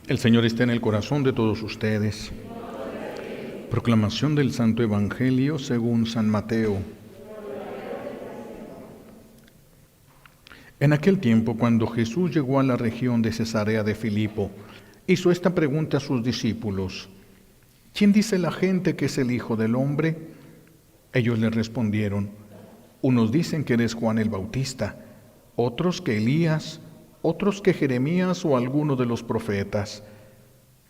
El Señor está en el corazón de todos ustedes. Proclamación del Santo Evangelio según San Mateo. En aquel tiempo, cuando Jesús llegó a la región de Cesarea de Filipo, hizo esta pregunta a sus discípulos: ¿Quién dice la gente que es el Hijo del Hombre? Ellos le respondieron: unos dicen que eres Juan el Bautista, otros que Elías, otros que Jeremías o alguno de los profetas.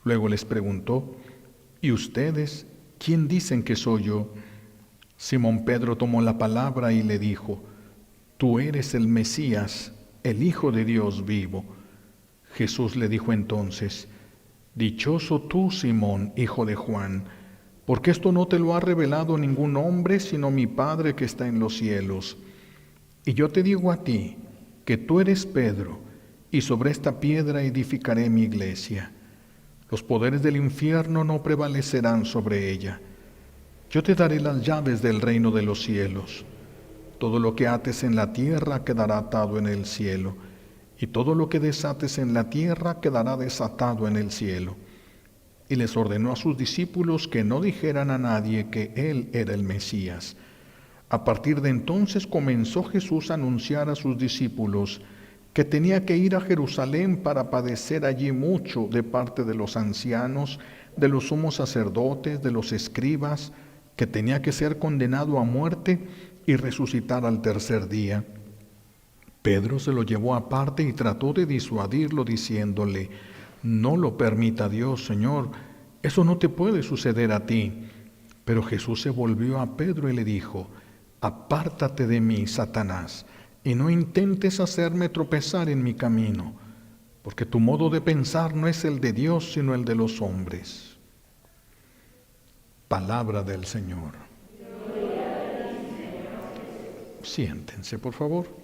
Luego les preguntó: ¿y ustedes quién dicen que soy yo? Simón Pedro tomó la palabra y le dijo: tú eres el Mesías, el Hijo de Dios vivo. Jesús le dijo entonces: dichoso tú, Simón, hijo de Juan, porque esto no te lo ha revelado ningún hombre, sino mi Padre que está en los cielos. Y yo te digo a ti, que tú eres Pedro, y sobre esta piedra edificaré mi iglesia. Los poderes del infierno no prevalecerán sobre ella. Yo te daré las llaves del reino de los cielos. Todo lo que ates en la tierra quedará atado en el cielo, y todo lo que desates en la tierra quedará desatado en el cielo. Y les ordenó a sus discípulos que no dijeran a nadie que él era el Mesías. A partir de entonces comenzó Jesús a anunciar a sus discípulos que tenía que ir a Jerusalén para padecer allí mucho de parte de los ancianos, de los sumos sacerdotes, de los escribas, que tenía que ser condenado a muerte y resucitar al tercer día. Pedro se lo llevó aparte y trató de disuadirlo diciéndole: no lo permita Dios, Señor, eso no te puede suceder a ti. Pero Jesús se volvió a Pedro y le dijo: apártate de mí, Satanás, y no intentes hacerme tropezar en mi camino, porque tu modo de pensar no es el de Dios, sino el de los hombres. Palabra del Señor. Siéntense, por favor.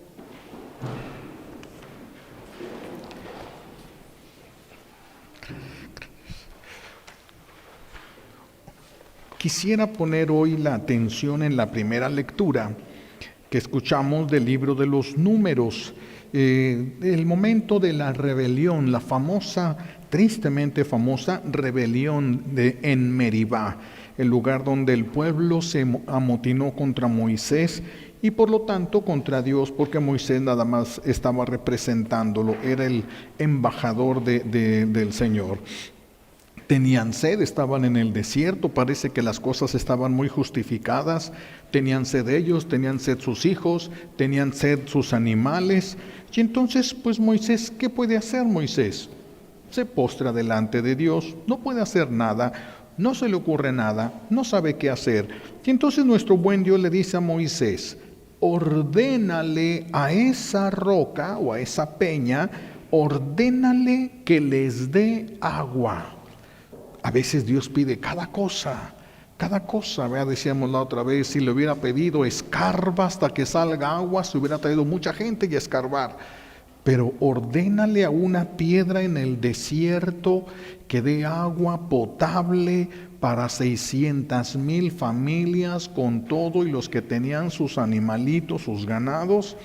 Quisiera poner hoy la atención en la primera lectura que escuchamos del libro de los Números, el momento de la rebelión, la famosa, tristemente famosa rebelión en Meribá, el lugar donde el pueblo se amotinó contra Moisés y por lo tanto contra Dios, porque Moisés nada más estaba representándolo, era el embajador del Señor. Tenían sed, estaban en el desierto, parece que las cosas estaban muy justificadas, tenían sed ellos, tenían sed sus hijos, tenían sed sus animales, y entonces pues Moisés, ¿qué puede hacer Moisés? Se postra delante de Dios, no puede hacer nada, no se le ocurre nada, no sabe qué hacer, y entonces nuestro buen Dios le dice a Moisés: ordénale a esa roca o a esa peña, ordénale que les dé agua. A veces Dios pide cada cosa, ¿verdad? Decíamos la otra vez, si le hubiera pedido escarba hasta que salga agua, se hubiera traído mucha gente y a escarbar. Pero ordénale a una piedra en el desierto que dé agua potable para 600,000 familias con todo y los que tenían sus animalitos, sus ganados.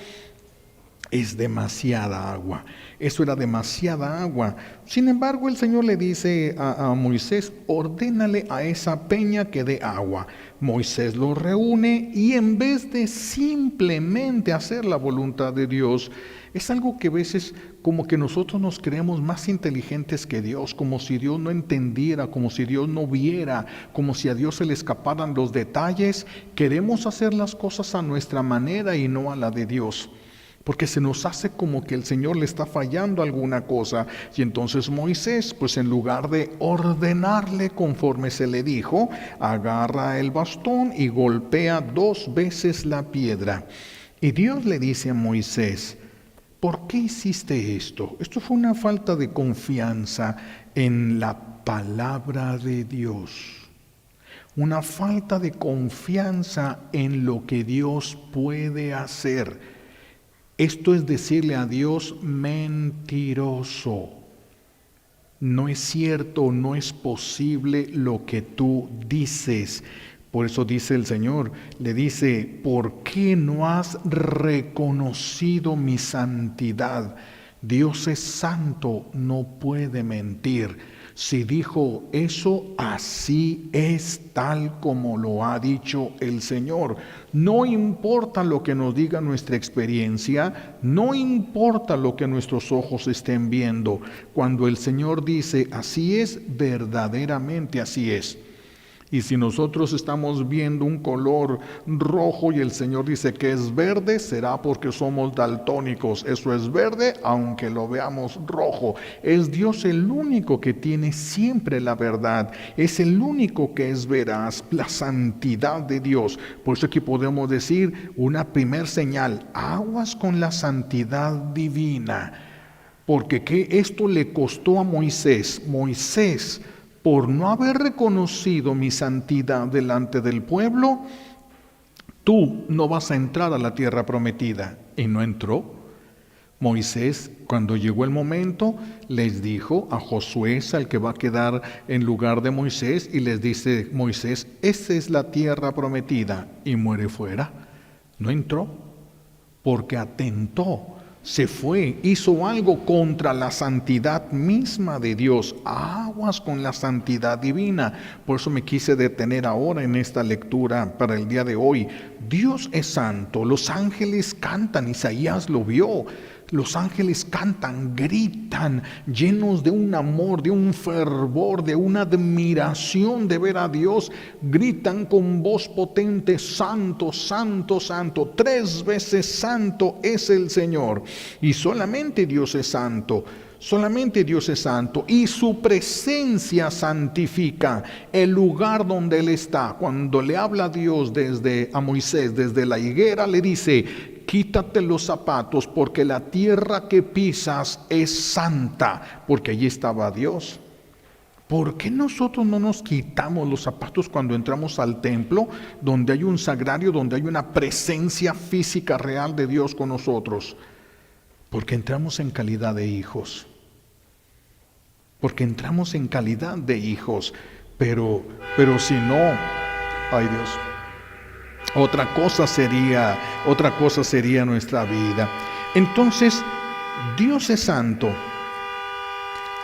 Es demasiada agua. Eso era demasiada agua. Sin embargo, el Señor le dice a Moisés: ordénale a esa peña que dé agua. Moisés lo reúne y en vez de simplemente hacer la voluntad de Dios, es algo que a veces como que nosotros nos creemos más inteligentes que Dios, como si Dios no entendiera, como si Dios no viera, como si a Dios se le escaparan los detalles. Queremos hacer las cosas a nuestra manera y no a la de Dios, porque se nos hace como que el Señor le está fallando alguna cosa. Y entonces Moisés, pues en lugar de ordenarle conforme se le dijo, agarra el bastón y golpea 2 veces la piedra. Y Dios le dice a Moisés: ¿por qué hiciste esto? Esto fue una falta de confianza en la palabra de Dios. Una falta de confianza en lo que Dios puede hacer. Esto es decirle a Dios: mentiroso. No es cierto, no es posible lo que tú dices. Por eso dice el Señor, le dice: ¿por qué no has reconocido mi santidad? Dios es santo, no puede mentir. Si dijo eso, así es, tal como lo ha dicho el Señor. No importa lo que nos diga nuestra experiencia, no importa lo que nuestros ojos estén viendo. Cuando el Señor dice así es, verdaderamente así es. Y si nosotros estamos viendo un color rojo y el Señor dice que es verde, será porque somos daltónicos. Eso es verde, aunque lo veamos rojo. Es Dios el único que tiene siempre la verdad. Es el único que es veraz, la santidad de Dios. Por eso aquí podemos decir una primer señal: aguas con la santidad divina. Porque ¿qué esto le costó a Moisés? Moisés, por no haber reconocido mi santidad delante del pueblo, tú no vas a entrar a la tierra prometida. Y no entró. Moisés, cuando llegó el momento, les dijo a Josué, al que va a quedar en lugar de Moisés, y les dice: Moisés, esa es la tierra prometida, y muere fuera. No entró, porque atentó. Se fue, hizo algo contra la santidad misma de Dios. Aguas con la santidad divina. Por eso me quise detener ahora en esta lectura para el día de hoy. Dios es santo. Los ángeles cantan. Isaías lo vio. Los ángeles cantan, gritan, llenos de un amor, de un fervor, de una admiración de ver a Dios. Gritan con voz potente: santo, santo, santo. 3 veces santo es el Señor. Y solamente Dios es santo. Solamente Dios es santo, y su presencia santifica el lugar donde Él está. Cuando le habla a Dios a Moisés desde la higuera, le dice: quítate los zapatos, porque la tierra que pisas es santa, porque allí estaba Dios. ¿Por qué nosotros no nos quitamos los zapatos cuando entramos al templo, donde hay un sagrario, donde hay una presencia física real de Dios con nosotros? Porque entramos en calidad de hijos. Porque entramos en calidad de hijos. Pero si no, ay Dios, otra cosa sería nuestra vida. Entonces, Dios es santo.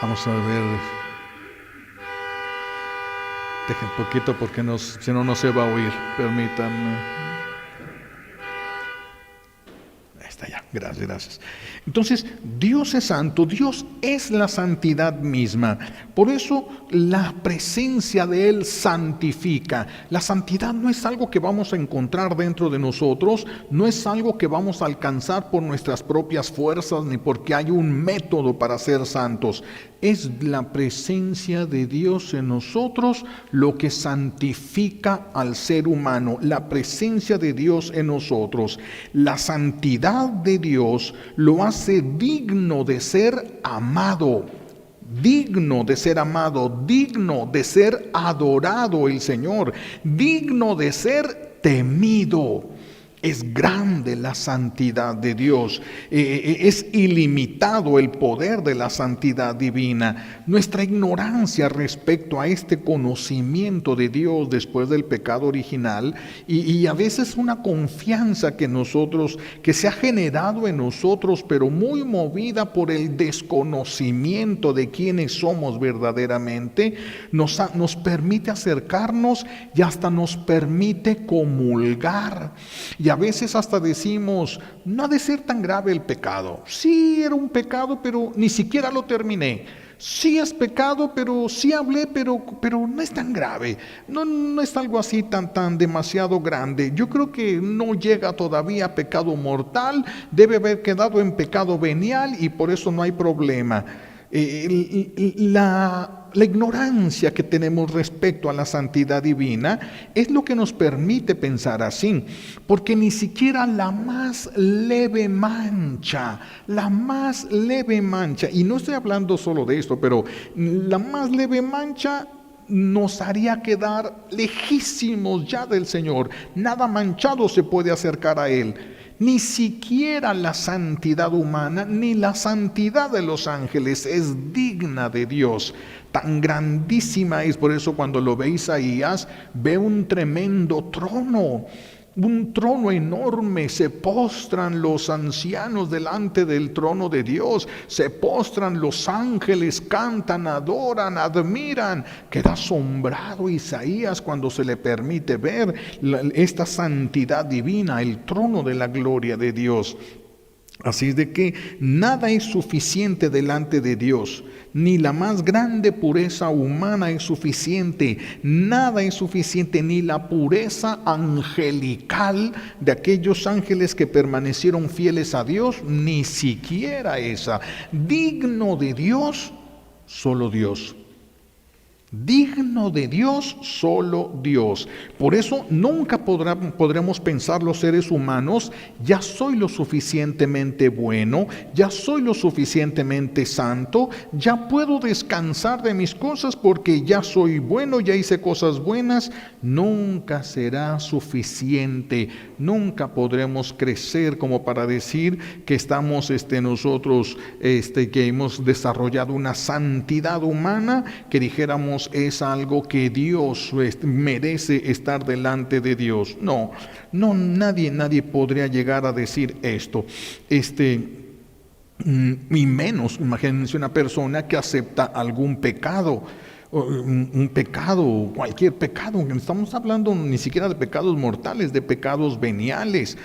Vamos a ver. Dejen un poquito porque si no se va a oír. Permítanme. Ya, gracias. Entonces, Dios es santo, Dios es la santidad misma. Por eso la presencia de Él santifica. La santidad no es algo que vamos a encontrar dentro de nosotros, no es algo que vamos a alcanzar por nuestras propias fuerzas, ni porque hay un método para ser santos. Es la presencia de Dios en nosotros lo que santifica al ser humano, la presencia de Dios en nosotros. La santidad de Dios lo hace digno de ser amado, digno de ser amado, digno de ser adorado el Señor, digno de ser temido. Es grande la santidad de Dios, es ilimitado el poder de la santidad divina. Nuestra ignorancia respecto a este conocimiento de Dios después del pecado original y a veces una confianza que se ha generado en nosotros, pero muy movida por el desconocimiento de quiénes somos verdaderamente, nos permite acercarnos y hasta nos permite comulgar. Y a veces hasta decimos: no ha de ser tan grave el pecado. Sí, era un pecado, pero ni siquiera lo terminé. Sí es pecado, pero sí hablé, pero no es tan grave. No es algo así tan demasiado grande. Yo creo que no llega todavía a pecado mortal. Debe haber quedado en pecado venial y por eso no hay problema. La ignorancia que tenemos respecto a la santidad divina es lo que nos permite pensar así, porque ni siquiera la más leve mancha, y no estoy hablando solo de esto, pero la más leve mancha nos haría quedar lejísimos ya del Señor. Nada manchado se puede acercar a Él. Ni siquiera la santidad humana, ni la santidad de los ángeles es digna de Dios. Tan grandísima es, por eso cuando lo ve Isaías, ve un tremendo trono. un trono enorme, se postran los ancianos delante del trono de Dios, se postran los ángeles, cantan, adoran, admiran. Queda asombrado Isaías cuando se le permite ver esta santidad divina, el trono de la gloria de Dios. Así es de que nada es suficiente delante de Dios, ni la más grande pureza humana es suficiente, nada es suficiente, ni la pureza angelical de aquellos ángeles que permanecieron fieles a Dios, ni siquiera esa. Digno de Dios, solo Dios. Digno de Dios, solo Dios. Por eso nunca podremos pensar los seres humanos, ya soy lo suficientemente bueno, ya soy lo suficientemente santo, ya puedo descansar de mis cosas porque ya soy bueno, ya hice cosas buenas. Nunca será suficiente, nunca podremos crecer como para decir que estamos nosotros, que hemos desarrollado una santidad humana, que dijéramos es algo que Dios merece estar delante de Dios. No, nadie podría llegar a decir esto. Y menos, imagínense una persona que acepta algún pecado. Un pecado, cualquier pecado, no estamos hablando ni siquiera de pecados mortales, de pecados veniales.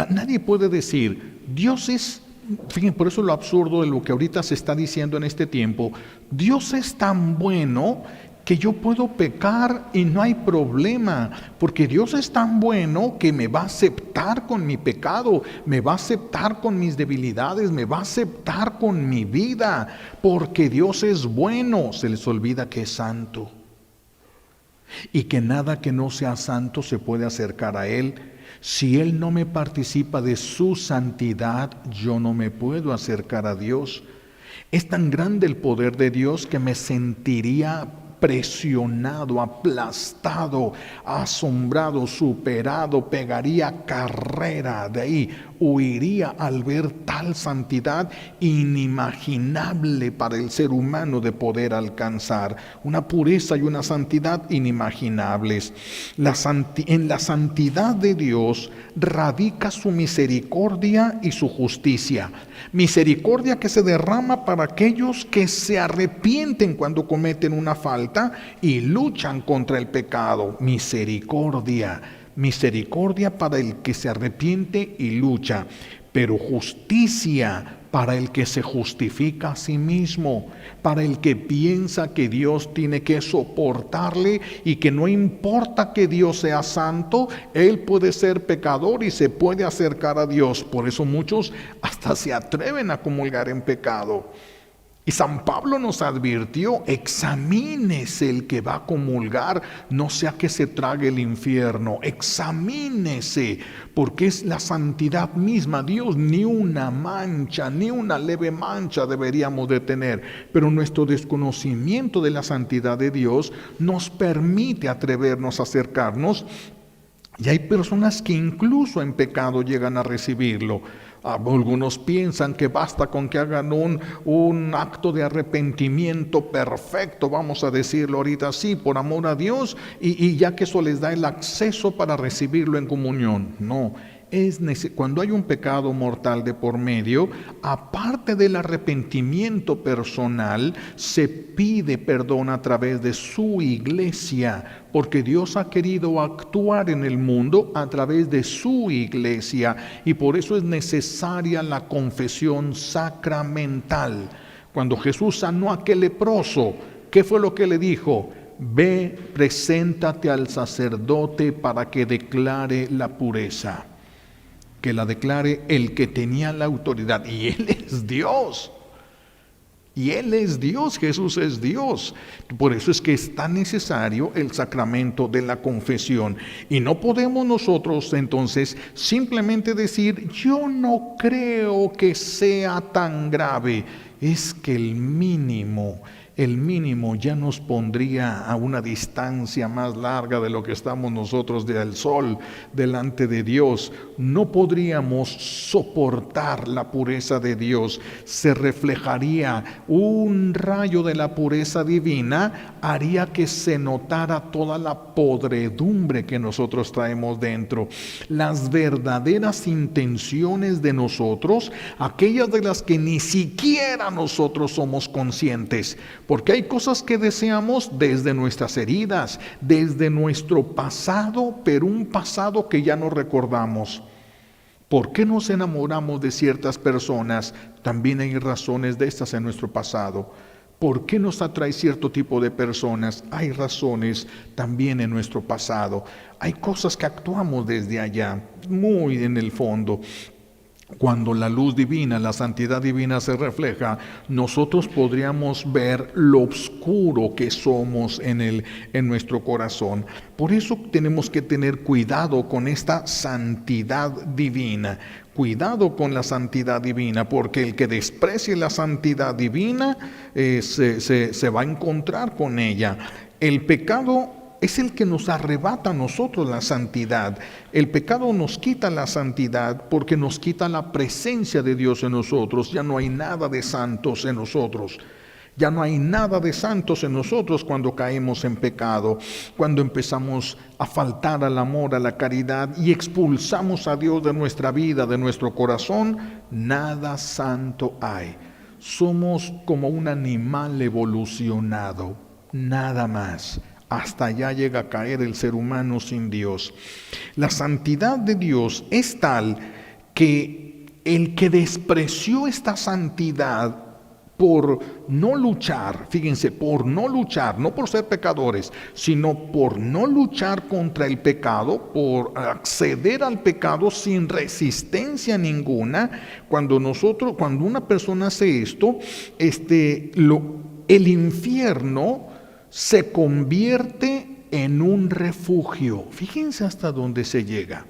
Nadie puede decir, Dios es, fíjense, por eso lo absurdo de lo que ahorita se está diciendo en este tiempo, Dios es tan bueno que yo puedo pecar y no hay problema, porque Dios es tan bueno que me va a aceptar con mi pecado, me va a aceptar con mis debilidades, me va a aceptar con mi vida, porque Dios es bueno. Se les olvida que es santo y que nada que no sea santo se puede acercar a Él. Si Él no me participa de su santidad, yo no me puedo acercar a Dios. Es tan grande el poder de Dios que me sentiría presionado, aplastado, asombrado, superado, pegaría carrera de ahí, huiría al ver tal santidad inimaginable para el ser humano de poder alcanzar, una pureza y una santidad inimaginables. En la santidad de Dios radica su misericordia y su justicia. Misericordia que se derrama para aquellos que se arrepienten cuando cometen una falta y luchan contra el pecado. Misericordia para el que se arrepiente y lucha, pero justicia para el que se justifica a sí mismo, para el que piensa que Dios tiene que soportarle y que no importa que Dios sea santo, él puede ser pecador y se puede acercar a Dios. Por eso muchos hasta se atreven a comulgar en pecado. Y San Pablo nos advirtió, examínese el que va a comulgar, no sea que se trague el infierno, examínese, porque es la santidad misma. Dios, ni una mancha, ni una leve mancha deberíamos de tener, pero nuestro desconocimiento de la santidad de Dios nos permite atrevernos a acercarnos, y hay personas que incluso en pecado llegan a recibirlo. Algunos piensan que basta con que hagan un acto de arrepentimiento perfecto, vamos a decirlo ahorita así, por amor a Dios, y ya que eso les da el acceso para recibirlo en comunión. No, cuando hay un pecado mortal de por medio, aparte del arrepentimiento personal, se pide perdón a través de su iglesia, porque Dios ha querido actuar en el mundo a través de su iglesia, y por eso es necesaria la confesión sacramental. Cuando Jesús sanó a aquel leproso, ¿qué fue lo que le dijo? Ve, preséntate al sacerdote para que declare la pureza. Que la declare el que tenía la autoridad, y Él es Dios. Y Él es Dios, Jesús es Dios. Por eso es que es tan necesario el sacramento de la confesión. Y no podemos nosotros entonces simplemente decir, yo no creo que sea tan grave. es que el mínimo ya nos pondría a una distancia más larga de lo que estamos nosotros del sol delante de Dios. No podríamos soportar la pureza de Dios. Se reflejaría un rayo de la pureza divina, haría que se notara toda la podredumbre que nosotros traemos dentro. Las verdaderas intenciones de nosotros, aquellas de las que ni siquiera nosotros somos conscientes. Porque hay cosas que deseamos desde nuestras heridas, desde nuestro pasado, pero un pasado que ya no recordamos. ¿Por qué nos enamoramos de ciertas personas? También hay razones de estas en nuestro pasado. ¿Por qué nos atrae cierto tipo de personas? Hay razones también en nuestro pasado. Hay cosas que actuamos desde allá, muy en el fondo. Cuando la luz divina, la santidad divina se refleja, nosotros podríamos ver lo oscuro que somos en nuestro corazón. Por eso tenemos que tener cuidado con esta santidad divina. Cuidado con la santidad divina, porque el que desprecie la santidad divina se va a encontrar con ella. El pecado es el que nos arrebata a nosotros la santidad. El pecado nos quita la santidad porque nos quita la presencia de Dios en nosotros. Ya no hay nada de santos en nosotros. Ya no hay nada de santos en nosotros cuando caemos en pecado, cuando empezamos a faltar al amor, a la caridad y expulsamos a Dios de nuestra vida, de nuestro corazón. Nada santo hay. Somos como un animal evolucionado, nada más. Hasta allá llega a caer el ser humano sin Dios. La santidad de Dios es tal que el que despreció esta santidad por no luchar, fíjense, por no luchar, no por ser pecadores, sino por no luchar contra el pecado, por acceder al pecado sin resistencia ninguna. Cuando una persona hace esto, el infierno se convierte en un refugio. Fíjense hasta dónde se llega.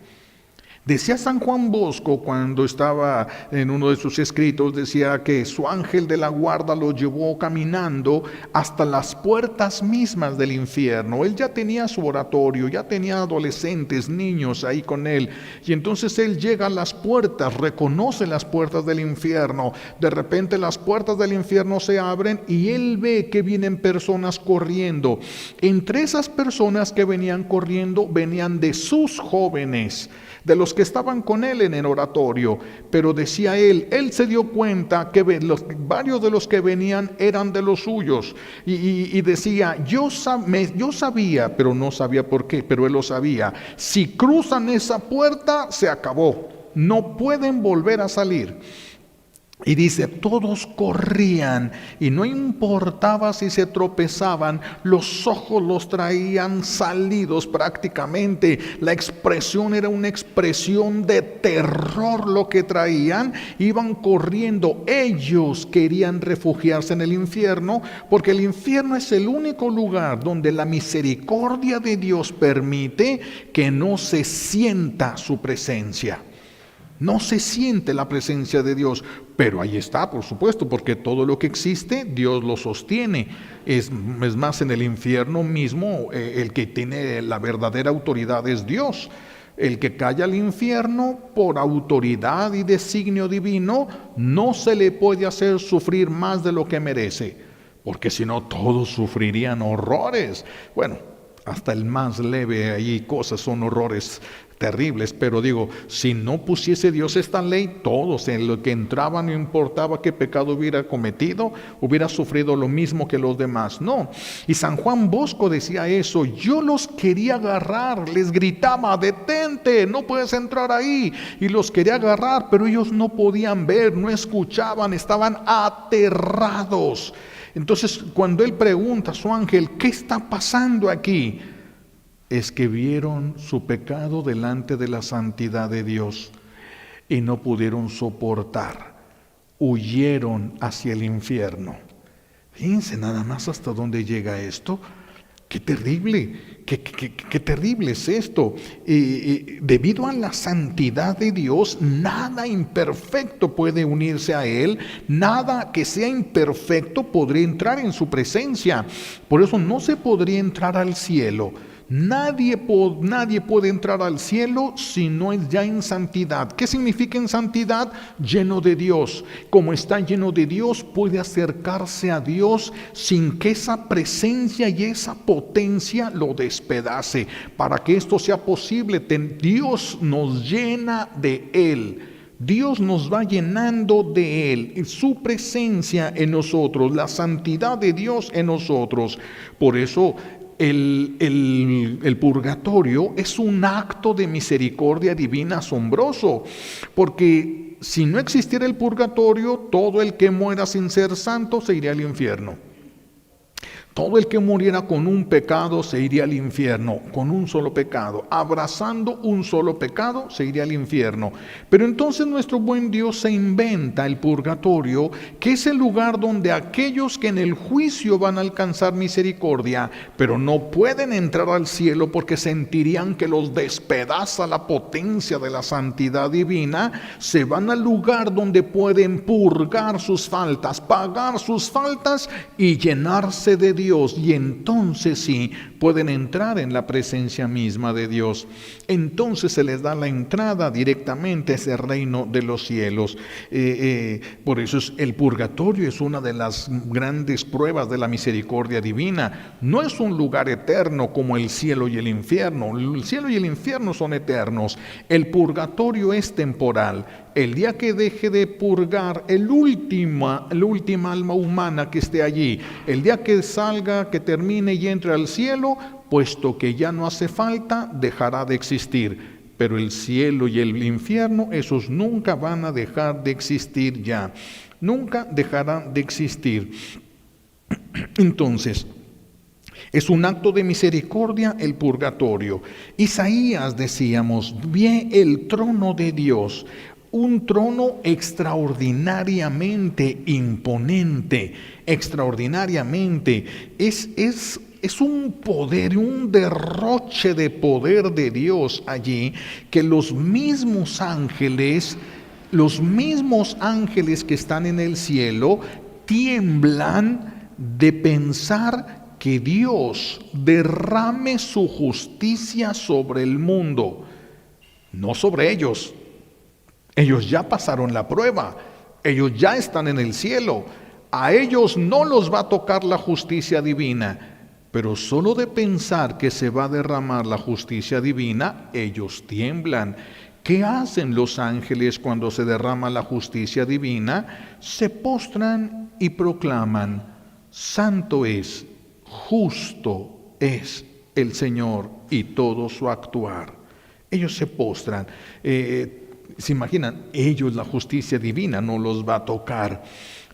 Decía San Juan Bosco cuando estaba en uno de sus escritos, decía que su ángel de la guarda lo llevó caminando hasta las puertas mismas del infierno. Él ya tenía su oratorio, ya tenía adolescentes, niños ahí con él. Y entonces él llega a las puertas, reconoce las puertas del infierno. De repente las puertas del infierno se abren y él ve que vienen personas corriendo. Entre esas personas que venían corriendo, venían de sus jóvenes, de los que estaban con él en el oratorio, pero decía él se dio cuenta que varios de los que venían eran de los suyos, y decía, yo sabía, pero no sabía por qué, pero él lo sabía, si cruzan esa puerta, se acabó, no pueden volver a salir. Y dice, todos corrían y no importaba si se tropezaban, los ojos los traían salidos prácticamente. La expresión era una expresión de terror lo que traían. Iban corriendo, ellos querían refugiarse en el infierno, porque el infierno es el único lugar donde la misericordia de Dios permite que no se sienta su presencia. No se siente la presencia de Dios, pero ahí está, por supuesto, porque todo lo que existe, Dios lo sostiene. Es más, en el infierno mismo, el que tiene la verdadera autoridad es Dios. El que cae al infierno por autoridad y designio divino, no se le puede hacer sufrir más de lo que merece, porque si no, todos sufrirían horrores. Bueno, hasta el más leve ahí cosas son horrores terribles, pero digo, si no pusiese Dios esta ley, todos en lo que entraban, no importaba qué pecado hubiera cometido, hubiera sufrido lo mismo que los demás. No, y San Juan Bosco decía eso, yo los quería agarrar, les gritaba, detente, no puedes entrar ahí, y los quería agarrar, pero ellos no podían ver, no escuchaban, estaban aterrados. Entonces, cuando él pregunta a su ángel, ¿qué está pasando aquí? Es que vieron su pecado delante de la santidad de Dios y no pudieron soportar, huyeron hacia el infierno. Fíjense nada más hasta dónde llega esto. Qué terrible, qué terrible es esto. Debido a la santidad de Dios, nada imperfecto puede unirse a Él, nada que sea imperfecto podría entrar en su presencia. Por eso no se podría entrar al cielo. Nadie puede entrar al cielo si no es ya en santidad. ¿Qué significa en santidad? Lleno de Dios. Como está lleno de Dios, puede acercarse a Dios sin que esa presencia y esa potencia lo despedace. Para que esto sea posible, Dios nos llena de Él. Dios nos va llenando de Él, su presencia en nosotros, la santidad de Dios en nosotros. Por eso el purgatorio es un acto de misericordia divina asombroso, porque si no existiera el purgatorio, todo el que muera sin ser santo se iría al infierno. Todo el que muriera con un pecado se iría al infierno, con un solo pecado. Abrazando un solo pecado se iría al infierno. Pero entonces nuestro buen Dios se inventa el purgatorio, que es el lugar donde aquellos que en el juicio van a alcanzar misericordia, pero no pueden entrar al cielo porque sentirían que los despedaza la potencia de la santidad divina, se van al lugar donde pueden purgar sus faltas, pagar sus faltas y llenarse de Dios. Y entonces sí pueden entrar en la presencia misma de Dios. Entonces se les da la entrada directamente a ese reino de los cielos. Por eso el purgatorio es una de las grandes pruebas de la misericordia divina. No es un lugar eterno como el cielo y el infierno. El cielo y el infierno son eternos. El purgatorio es temporal. El día que deje de purgar la última alma humana que esté allí, el día que salga, que termine y entre al cielo, puesto que ya no hace falta, dejará de existir. Pero el cielo y el infierno, esos nunca van a dejar de existir ya. Nunca dejarán de existir. Entonces, es un acto de misericordia el purgatorio. Isaías, decíamos, ve el trono de Dios. Un trono extraordinariamente imponente, extraordinariamente. Es un poder, un derroche de poder de Dios allí, que los mismos ángeles que están en el cielo, tiemblan de pensar que Dios derrame su justicia sobre el mundo, no sobre ellos. Ellos ya pasaron la prueba, ellos ya están en el cielo, a ellos no los va a tocar la justicia divina, pero solo de pensar que se va a derramar la justicia divina, ellos tiemblan. ¿Qué hacen los ángeles cuando se derrama la justicia divina? Se postran y proclaman: santo es, justo es el Señor y todo su actuar. Ellos se postran. ¿Se imaginan? Ellos, la justicia divina no los va a tocar.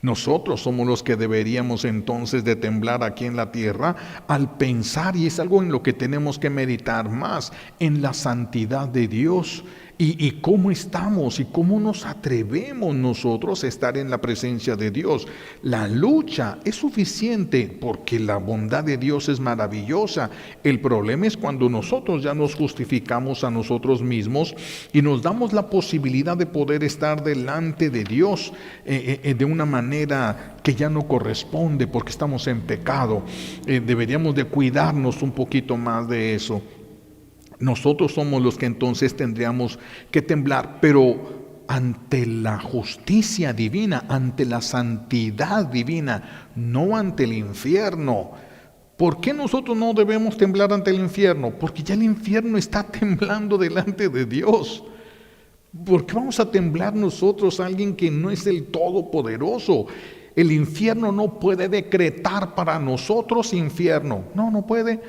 Nosotros somos los que deberíamos entonces de temblar aquí en la tierra al pensar, y es algo en lo que tenemos que meditar más, en la santidad de Dios. Y cómo estamos y cómo nos atrevemos nosotros a estar en la presencia de Dios. La lucha es suficiente porque la bondad de Dios es maravillosa. El problema es cuando nosotros ya nos justificamos a nosotros mismos y nos damos la posibilidad de poder estar delante de Dios de una manera que ya no corresponde porque estamos en pecado. Deberíamos de cuidarnos un poquito más de eso. Nosotros somos los que entonces tendríamos que temblar, pero ante la justicia divina, ante la santidad divina, no ante el infierno. ¿Por qué nosotros no debemos temblar ante el infierno? Porque ya el infierno está temblando delante de Dios. ¿Por qué vamos a temblar nosotros a alguien que no es el Todopoderoso? El infierno no puede decretar para nosotros infierno. No puede.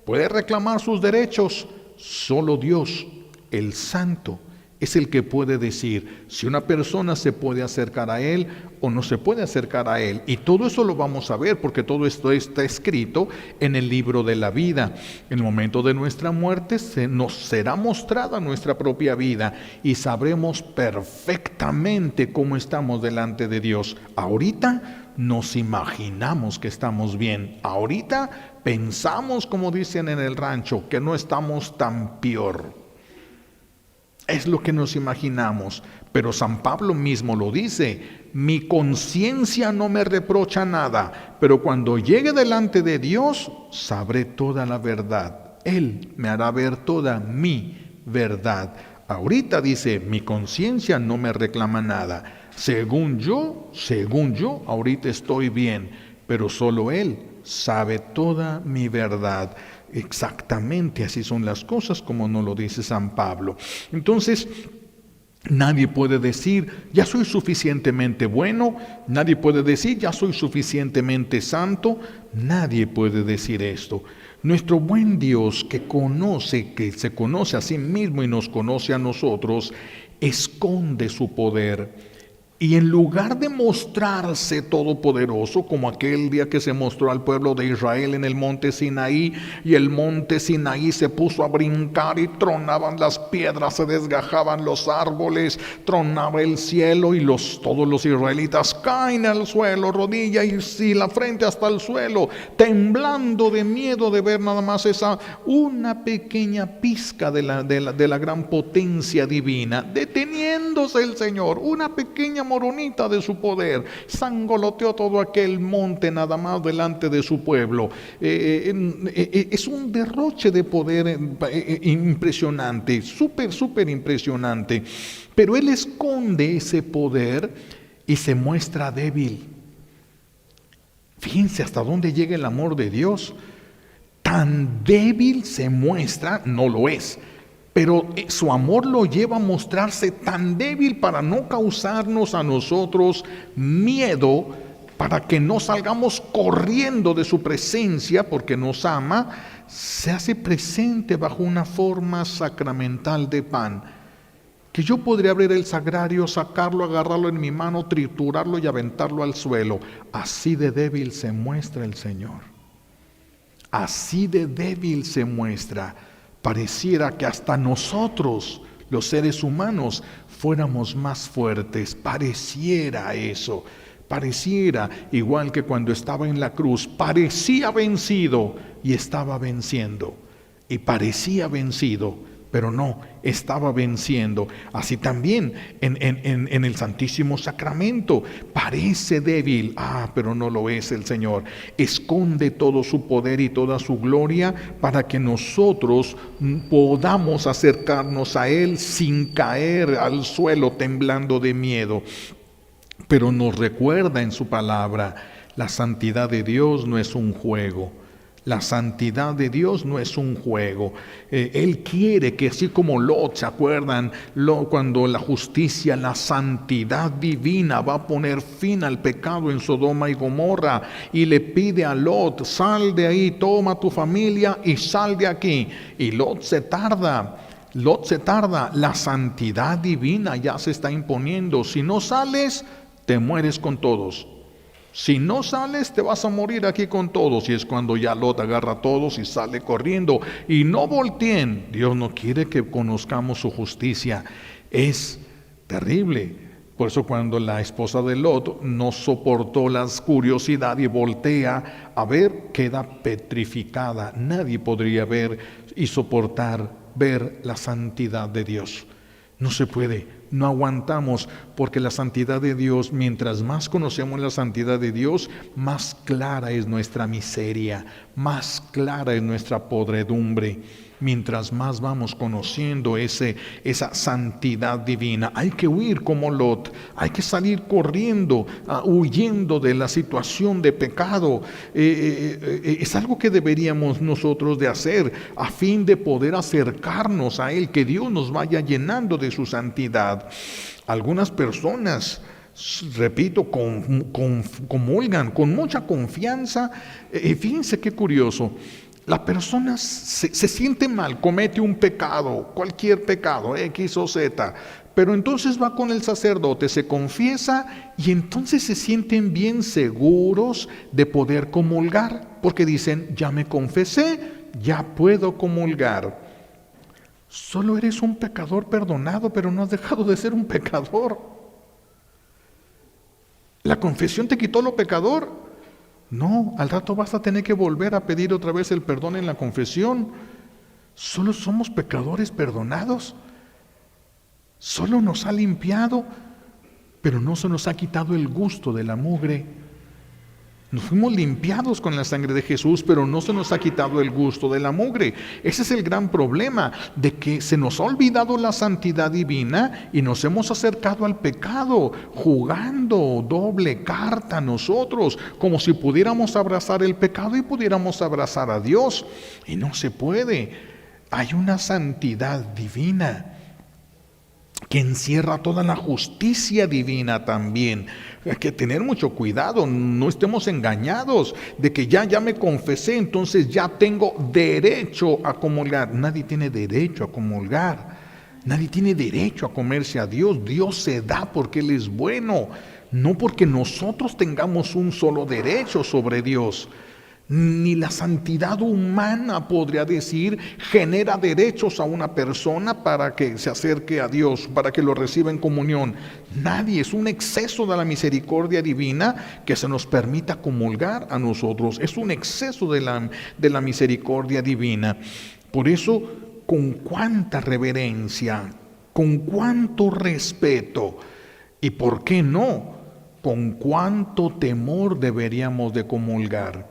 Puede reclamar sus derechos. Solo Dios, el Santo, es el que puede decir si una persona se puede acercar a Él o no se puede acercar a Él. Y todo eso lo vamos a ver porque todo esto está escrito en el libro de la vida. En el momento de nuestra muerte nos será mostrada nuestra propia vida y sabremos perfectamente cómo estamos delante de Dios. Ahorita nos imaginamos que estamos bien. Ahorita pensamos, como dicen en el rancho, que no estamos tan peor. Es lo que nos imaginamos. Pero San Pablo mismo lo dice: mi conciencia no me reprocha nada, pero cuando llegue delante de Dios, sabré toda la verdad. Él me hará ver toda mi verdad. Ahorita dice, mi conciencia no me reclama nada. Según yo, ahorita estoy bien, pero solo Él sabe toda mi verdad. Exactamente así son las cosas como nos lo dice San Pablo. Entonces, nadie puede decir, ya soy suficientemente bueno. Nadie puede decir, ya soy suficientemente santo. Nadie puede decir esto. Nuestro buen Dios, que se conoce a sí mismo y nos conoce a nosotros, esconde su poder. Y en lugar de mostrarse todopoderoso, como aquel día que se mostró al pueblo de Israel en el monte Sinaí, y el monte Sinaí se puso a brincar y tronaban las piedras, se desgajaban los árboles, tronaba el cielo y todos los israelitas caen al suelo, rodilla y la frente hasta el suelo, temblando de miedo de ver nada más una pequeña pizca de la gran potencia divina, deteniéndose el Señor, una pequeña moronita de su poder, sangoloteó todo aquel monte nada más delante de su pueblo. Es un derroche de poder impresionante, súper impresionante. Pero Él esconde ese poder y se muestra débil. Fíjense hasta dónde llega el amor de Dios. Tan débil se muestra, no lo es, pero su amor lo lleva a mostrarse tan débil para no causarnos a nosotros miedo, para que no salgamos corriendo de su presencia porque nos ama. Se hace presente bajo una forma sacramental de pan, que yo podría abrir el sagrario, sacarlo, agarrarlo en mi mano, triturarlo y aventarlo al suelo. Así de débil se muestra el Señor. Así de débil se muestra. Pareciera que hasta nosotros, los seres humanos, fuéramos más fuertes. Pareciera eso. Pareciera, igual que cuando estaba en la cruz, parecía vencido y estaba venciendo. Y parecía vencido, pero no, estaba venciendo. Así también en el Santísimo Sacramento, parece débil, pero no lo es el Señor. Esconde todo su poder y toda su gloria para que nosotros podamos acercarnos a Él sin caer al suelo temblando de miedo. Pero nos recuerda en su palabra, la santidad de Dios no es un juego. La santidad de Dios no es un juego. Él quiere que, así como Lot, ¿se acuerdan? Cuando la justicia, la santidad divina va a poner fin al pecado en Sodoma y Gomorra, y le pide a Lot: sal de ahí, toma tu familia y sal de aquí. Y Lot se tarda. La santidad divina ya se está imponiendo. Si no sales, te mueres con todos. Si no sales, te vas a morir aquí con todos. Y es cuando ya Lot agarra a todos y sale corriendo. Y no volteen. Dios no quiere que conozcamos su justicia. Es terrible. Por eso cuando la esposa de Lot no soportó la curiosidad y voltea a ver, queda petrificada. Nadie podría ver y soportar ver la santidad de Dios. No se puede, no aguantamos, porque la santidad de Dios, mientras más conocemos la santidad de Dios, más clara es nuestra miseria, más clara es nuestra podredumbre. Mientras más vamos conociendo esa santidad divina, hay que huir como Lot, hay que salir corriendo, huyendo de la situación de pecado. Es algo que deberíamos nosotros de hacer a fin de poder acercarnos a Él, que Dios nos vaya llenando de su santidad. Algunas personas, repito, comulgan con mucha confianza. Fíjense qué curioso. La persona se siente mal, comete un pecado, cualquier pecado, X o Z, pero entonces va con el sacerdote, se confiesa y entonces se sienten bien seguros de poder comulgar, porque dicen: ya me confesé, ya puedo comulgar. Solo eres un pecador perdonado, pero no has dejado de ser un pecador. ¿La confesión te quitó lo pecador? No, al rato vas a tener que volver a pedir otra vez el perdón en la confesión. Solo somos pecadores perdonados. Solo nos ha limpiado, pero no se nos ha quitado el gusto de la mugre. Nos fuimos limpiados con la sangre de Jesús, pero no se nos ha quitado el gusto de la mugre. Ese es el gran problema, de que se nos ha olvidado la santidad divina y nos hemos acercado al pecado, jugando doble carta nosotros, como si pudiéramos abrazar el pecado y pudiéramos abrazar a Dios. Y no se puede. Hay una santidad divina que encierra toda la justicia divina también. Hay que tener mucho cuidado, no estemos engañados de que ya me confesé, entonces ya tengo derecho a comulgar. Nadie tiene derecho a comulgar, nadie tiene derecho a comerse a Dios. Dios se da porque Él es bueno, no porque nosotros tengamos un solo derecho sobre Dios. Ni la santidad humana, podría decir, genera derechos a una persona para que se acerque a Dios, para que lo reciba en comunión. Nadie, es un exceso de la misericordia divina que se nos permita comulgar a nosotros. Es un exceso de la misericordia divina. Por eso, con cuánta reverencia, con cuánto respeto y, ¿por qué no?, con cuánto temor deberíamos de comulgar.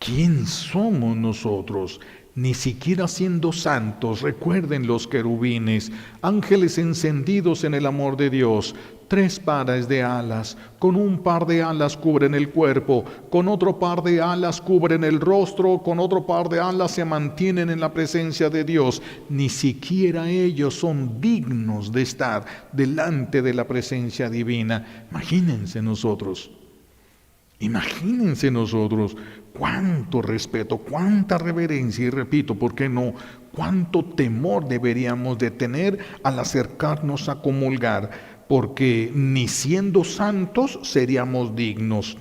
¿Quién somos nosotros? Ni siquiera siendo santos. Recuerden los querubines, ángeles encendidos en el amor de Dios, 3 pares de alas, con un par de alas cubren el cuerpo, con otro par de alas cubren el rostro, con otro par de alas se mantienen en la presencia de Dios. Ni siquiera ellos son dignos de estar delante de la presencia divina. Imagínense nosotros. Imagínense nosotros cuánto respeto, cuánta reverencia y, repito, ¿por qué no?, cuánto temor deberíamos de tener al acercarnos a comulgar, porque ni siendo santos seríamos dignos.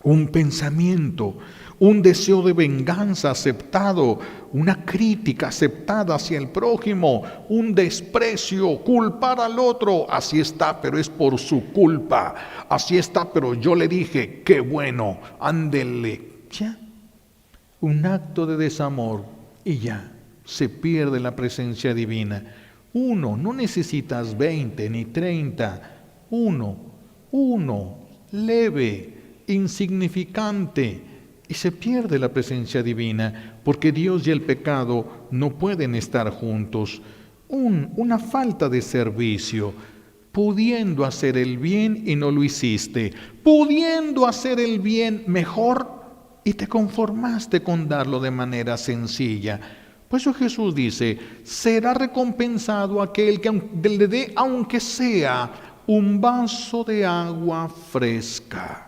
Un pensamiento, un deseo de venganza aceptado, una crítica aceptada hacia el prójimo, un desprecio, culpar al otro, así está, pero es por su culpa, así está, pero yo le dije, qué bueno, ándele, ya, un acto de desamor y ya, se pierde la presencia divina. Uno, no necesitas 20 ni 30, uno, leve, insignificante, y se pierde la presencia divina, porque Dios y el pecado no pueden estar juntos. Una falta de servicio, pudiendo hacer el bien y no lo hiciste, pudiendo hacer el bien mejor y te conformaste con darlo de manera sencilla. Por eso Jesús dice, será recompensado aquel que le dé, aunque sea un vaso de agua fresca.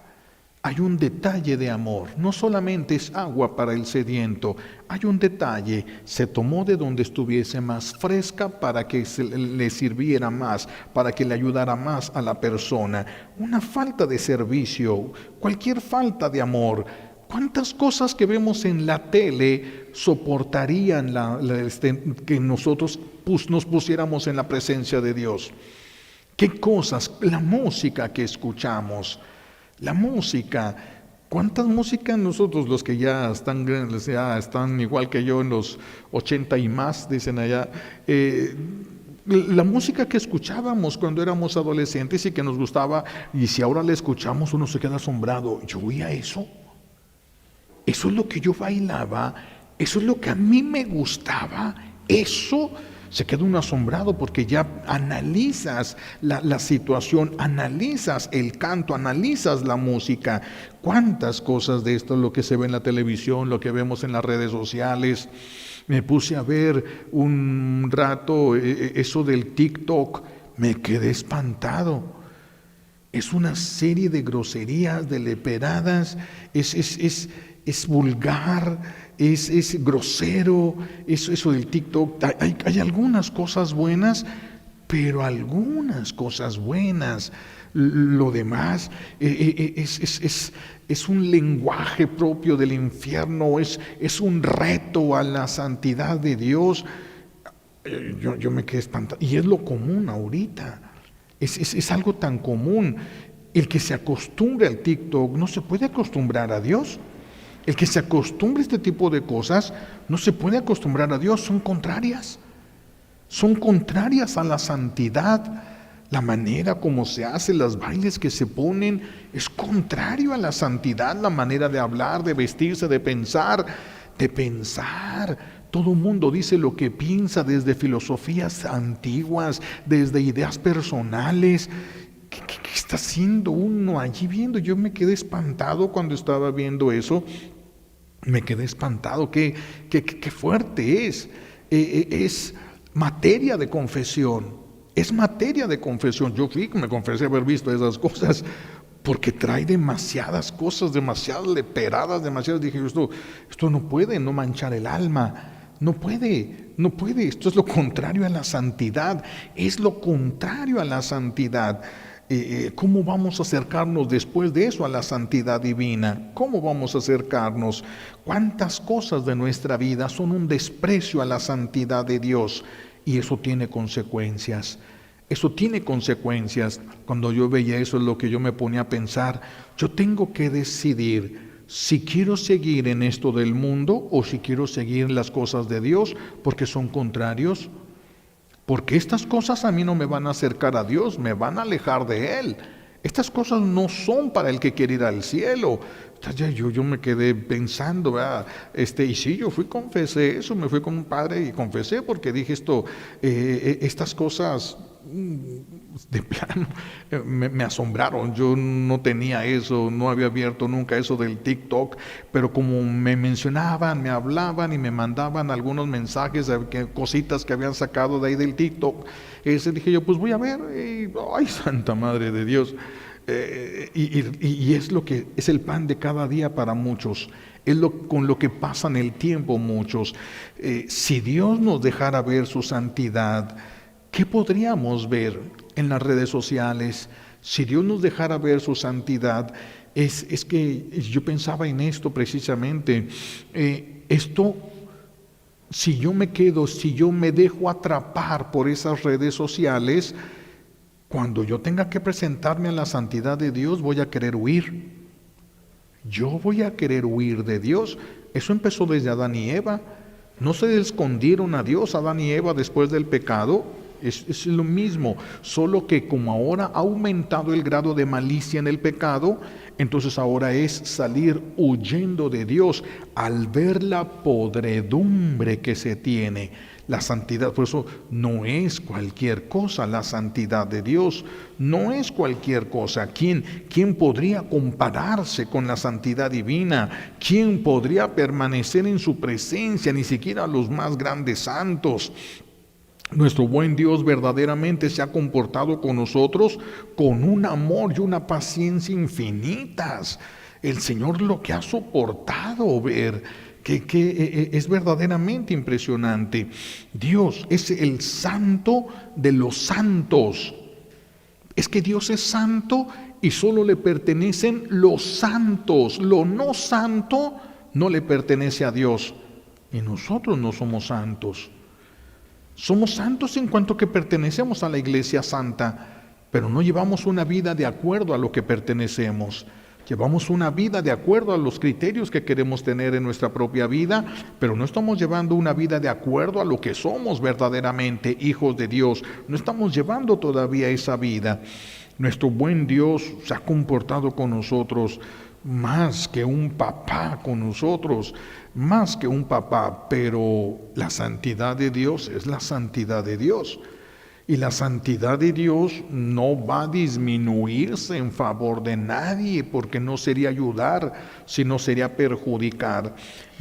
Hay un detalle de amor, no solamente es agua para el sediento, hay un detalle, se tomó de donde estuviese más fresca para que le sirviera más, para que le ayudara más a la persona. Una falta de servicio, cualquier falta de amor. ¿Cuántas cosas que vemos en la tele soportarían que nosotros nos pusiéramos en la presencia de Dios? ¿Qué cosas? La música que escuchamos. La música, ¿cuántas músicas nosotros, los que ya están grandes, ya están igual que yo en los 80 y más, dicen allá, la música que escuchábamos cuando éramos adolescentes y que nos gustaba, y si ahora la escuchamos uno se queda asombrado, yo oía eso, eso es lo que yo bailaba, eso es lo que a mí me gustaba, eso. Se queda uno asombrado porque ya analizas la situación, analizas el canto, analizas la música. ¿Cuántas cosas de esto, lo que se ve en la televisión, lo que vemos en las redes sociales? Me puse a ver un rato eso del TikTok, me quedé espantado. Es una serie de groserías, de leperadas, es vulgar, es grosero, eso del TikTok. Hay algunas cosas buenas, pero algunas cosas buenas. Lo demás es un lenguaje propio del infierno, es un reto a la santidad de Dios. Yo me quedé espantado. Y es lo común ahorita. Es algo tan común. El que se acostumbre al TikTok no se puede acostumbrar a Dios. El que se acostumbre a este tipo de cosas no se puede acostumbrar a Dios, son contrarias. Son contrarias a la santidad. La manera como se hace, los bailes que se ponen, es contrario a la santidad, la manera de hablar, de vestirse, de pensar. Todo el mundo dice lo que piensa desde filosofías antiguas, desde ideas personales. ¿Qué está haciendo uno allí viendo? Yo me quedé espantado cuando estaba viendo eso. Me quedé espantado. Qué fuerte es. Es materia de confesión. Es materia de confesión. Yo me confesé haber visto esas cosas porque trae demasiadas cosas, demasiadas leperadas, demasiadas. Dije, esto no puede no manchar el alma. No puede. Esto es lo contrario a la santidad. Es lo contrario a la santidad. ¿Cómo vamos a acercarnos después de eso a la santidad divina? ¿Cómo vamos a acercarnos? ¿Cuántas cosas de nuestra vida son un desprecio a la santidad de Dios? Y eso tiene consecuencias. Eso tiene consecuencias. Cuando yo veía eso es lo que yo me ponía a pensar. Yo tengo que decidir si quiero seguir en esto del mundo o si quiero seguir en las cosas de Dios, porque son contrarios. Porque estas cosas a mí no me van a acercar a Dios, me van a alejar de Él. Estas cosas no son para el que quiere ir al cielo. Yo me quedé pensando, ¿verdad? Y sí, yo confesé eso, me fui con un padre y confesé porque dije estas cosas de plano me asombraron. Yo no tenía eso, no había abierto nunca eso del TikTok, pero como me mencionaban, me hablaban y me mandaban algunos mensajes, cositas que habían sacado de ahí del TikTok, dije yo, pues voy a ver, ay, Santa Madre de Dios. Y es lo que es el pan de cada día para muchos, es con lo que pasan el tiempo muchos. Si Dios nos dejara ver su santidad, ¿qué podríamos ver en las redes sociales? Si Dios nos dejara ver su santidad, es que yo pensaba en esto precisamente. Si yo me dejo atrapar por esas redes sociales, cuando yo tenga que presentarme a la santidad de Dios, voy a querer huir. Yo voy a querer huir de Dios. Eso empezó desde Adán y Eva. No se escondieron a Dios, Adán y Eva, después del pecado. Es lo mismo, solo que como ahora ha aumentado el grado de malicia en el pecado, entonces ahora es salir huyendo de Dios al ver la podredumbre que se tiene. La santidad, por eso no es cualquier cosa, la santidad de Dios no es cualquier cosa. ¿Quién podría compararse con la santidad divina? ¿Quién podría permanecer en su presencia? Ni siquiera los más grandes santos. Nuestro buen Dios verdaderamente se ha comportado con nosotros con un amor y una paciencia infinitas. El Señor lo que ha soportado ver, que es verdaderamente impresionante. Dios es el santo de los santos. Es que Dios es santo y solo le pertenecen los santos. Lo no santo no le pertenece a Dios. Y nosotros no somos santos. Somos santos en cuanto que pertenecemos a la Iglesia Santa, pero no llevamos una vida de acuerdo a lo que pertenecemos. Llevamos una vida de acuerdo a los criterios que queremos tener en nuestra propia vida, pero no estamos llevando una vida de acuerdo a lo que somos verdaderamente, hijos de Dios. No estamos llevando todavía esa vida. Nuestro buen Dios se ha comportado con nosotros más que un papá con nosotros, más que un papá, pero la santidad de Dios es la santidad de Dios. Y la santidad de Dios no va a disminuirse en favor de nadie, porque no sería ayudar, sino sería perjudicar.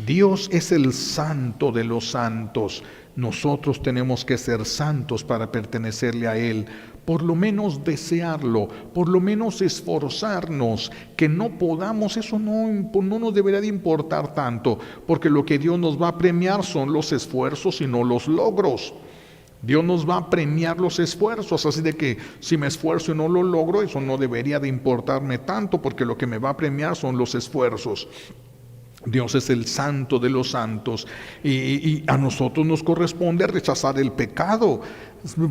Dios es el santo de los santos. Nosotros tenemos que ser santos para pertenecerle a Él. Por lo menos desearlo, por lo menos esforzarnos, que no podamos, eso no nos debería de importar tanto, porque lo que Dios nos va a premiar son los esfuerzos y no los logros. Dios nos va a premiar los esfuerzos, así de que si me esfuerzo y no lo logro, eso no debería de importarme tanto, porque lo que me va a premiar son los esfuerzos. Dios es el santo de los santos y a nosotros nos corresponde rechazar el pecado.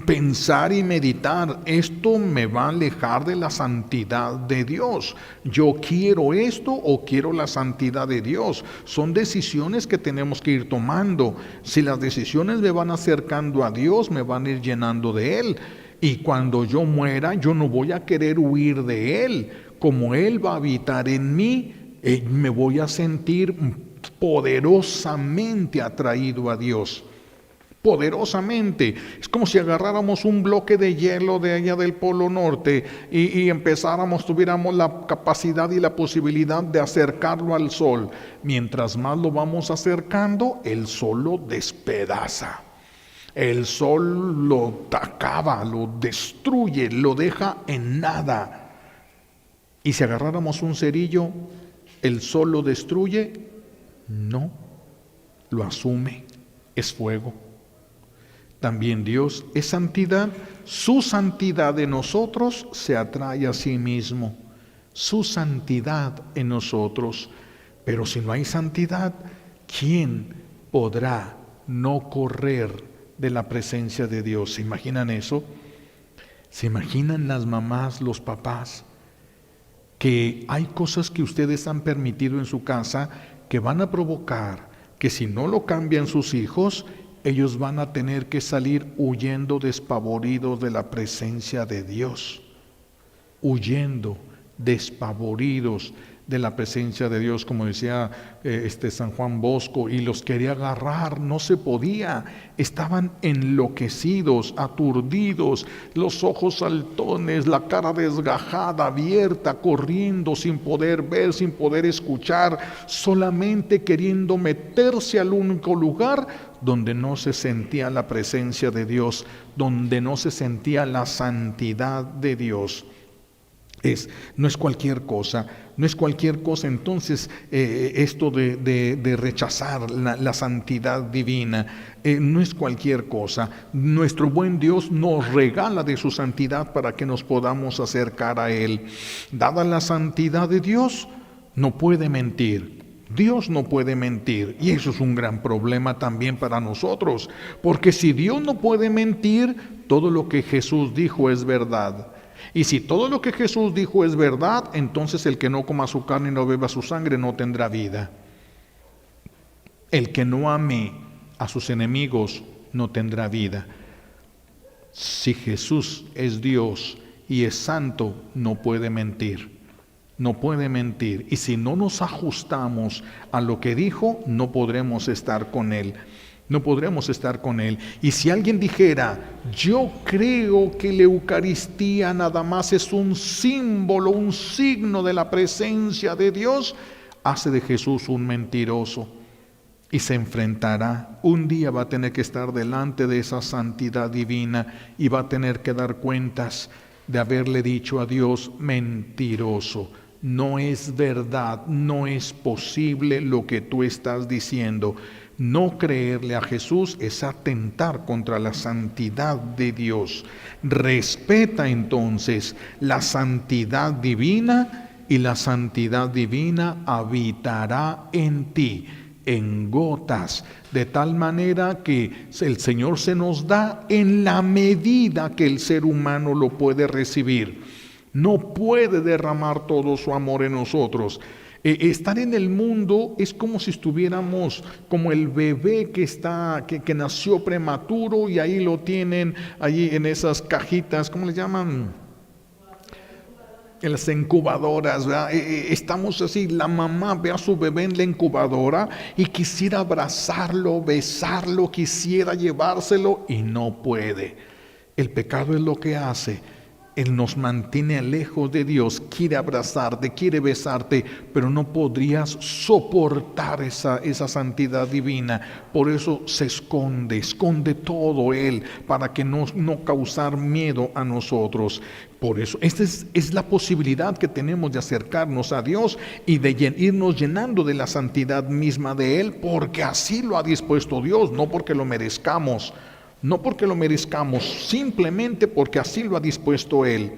pensar y meditar, esto me va a alejar de la santidad de Dios. Yo quiero esto o quiero la santidad de Dios. Son decisiones que tenemos que ir tomando. Si las decisiones me van acercando a Dios, me van a ir llenando de Él. Y cuando yo muera, yo no voy a querer huir de Él. Como Él va a habitar en mí, me voy a sentir poderosamente atraído a Dios. Poderosamente. Es como si agarráramos un bloque de hielo de allá del Polo Norte y empezáramos, tuviéramos la capacidad y la posibilidad de acercarlo al sol. Mientras más lo vamos acercando, el sol lo despedaza. El sol lo acaba, lo destruye, lo deja en nada. Y si agarráramos un cerillo, ¿el sol lo destruye? No, lo asume, es fuego. También Dios es santidad, su santidad en nosotros se atrae a sí mismo, su santidad en nosotros. Pero si no hay santidad, ¿quién podrá no correr de la presencia de Dios? ¿Se imaginan eso? ¿Se imaginan las mamás, los papás? Que hay cosas que ustedes han permitido en su casa que van a provocar que si no lo cambian sus hijos, ellos van a tener que salir huyendo despavoridos de la presencia de Dios, huyendo despavoridos de la presencia de Dios, como decía San Juan Bosco, y los quería agarrar, no se podía, estaban enloquecidos, aturdidos, los ojos saltones, la cara desgajada, abierta, corriendo, sin poder ver, sin poder escuchar, solamente queriendo meterse al único lugar donde no se sentía la presencia de Dios, donde no se sentía la santidad de Dios. No es cualquier cosa, no es cualquier cosa entonces esto de rechazar la santidad divina, no es cualquier cosa. Nuestro buen Dios nos regala de su santidad para que nos podamos acercar a Él. Dada la santidad de Dios, no puede mentir. Dios no puede mentir, y eso es un gran problema también para nosotros, porque si Dios no puede mentir, todo lo que Jesús dijo es verdad. Y si todo lo que Jesús dijo es verdad, entonces el que no coma su carne y no beba su sangre no tendrá vida. El que no ame a sus enemigos no tendrá vida. Si Jesús es Dios y es santo, no puede mentir. No puede mentir. Y si no nos ajustamos a lo que dijo, no podremos estar con Él. No podremos estar con Él. Y si alguien dijera, yo creo que la Eucaristía nada más es un símbolo, un signo de la presencia de Dios, hace de Jesús un mentiroso. Y se enfrentará. Un día va a tener que estar delante de esa santidad divina y va a tener que dar cuentas de haberle dicho a Dios mentiroso. No es verdad, no es posible lo que tú estás diciendo. No creerle a Jesús es atentar contra la santidad de Dios. Respeta entonces la santidad divina y la santidad divina habitará en ti, en gotas, de tal manera que el Señor se nos da en la medida que el ser humano lo puede recibir. No puede derramar todo su amor en nosotros. Estar en el mundo es como si estuviéramos como el bebé que nació prematuro y ahí lo tienen allí en esas cajitas, ¿cómo le llaman? En las incubadoras, ¿verdad? Estamos así, la mamá ve a su bebé en la incubadora y quisiera abrazarlo, besarlo, quisiera llevárselo y no puede. El pecado es lo que hace. Él nos mantiene lejos de Dios, quiere abrazarte, quiere besarte, pero no podrías soportar esa santidad divina. Por eso se esconde todo Él, para que no causar miedo a nosotros. Por eso, esta es la posibilidad que tenemos de acercarnos a Dios y de irnos llenando de la santidad misma de Él, porque así lo ha dispuesto Dios, no porque lo merezcamos. No porque lo merezcamos, simplemente porque así lo ha dispuesto Él.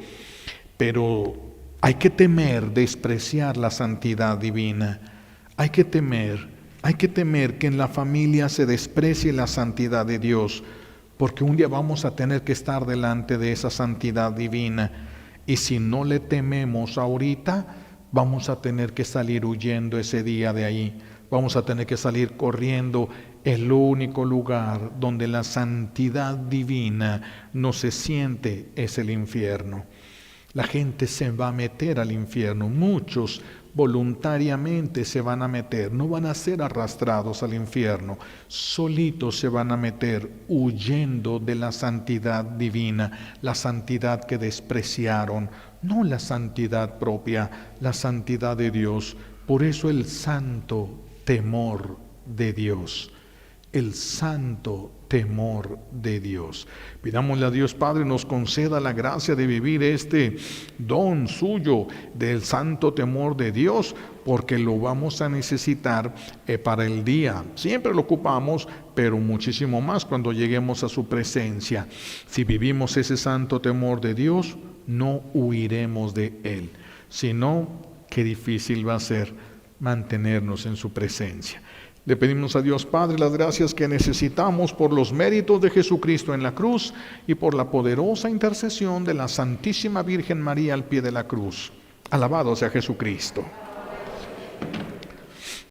Pero hay que temer despreciar la santidad divina. Hay que temer que en la familia se desprecie la santidad de Dios. porque un día vamos a tener que estar delante de esa santidad divina. Y si no le tememos ahorita, vamos a tener que salir huyendo ese día de ahí. Vamos a tener que salir corriendo. El único lugar donde la santidad divina no se siente es el infierno. La gente se va a meter al infierno. Muchos voluntariamente se van a meter. No van a ser arrastrados al infierno. Solitos se van a meter, huyendo de la santidad divina, la santidad que despreciaron, no la santidad propia, la santidad de Dios. Por eso el santo temor de Dios. El santo temor de Dios. Pidámosle a Dios Padre nos conceda la gracia de vivir este don suyo del santo temor de Dios, porque lo vamos a necesitar para el día. Siempre lo ocupamos, pero muchísimo más cuando lleguemos a su presencia. Si vivimos ese santo temor de Dios, no huiremos de él. Si no, qué difícil va a ser mantenernos en su presencia. Le pedimos a Dios Padre las gracias que necesitamos por los méritos de Jesucristo en la cruz y por la poderosa intercesión de la Santísima Virgen María al pie de la cruz. Alabado sea Jesucristo.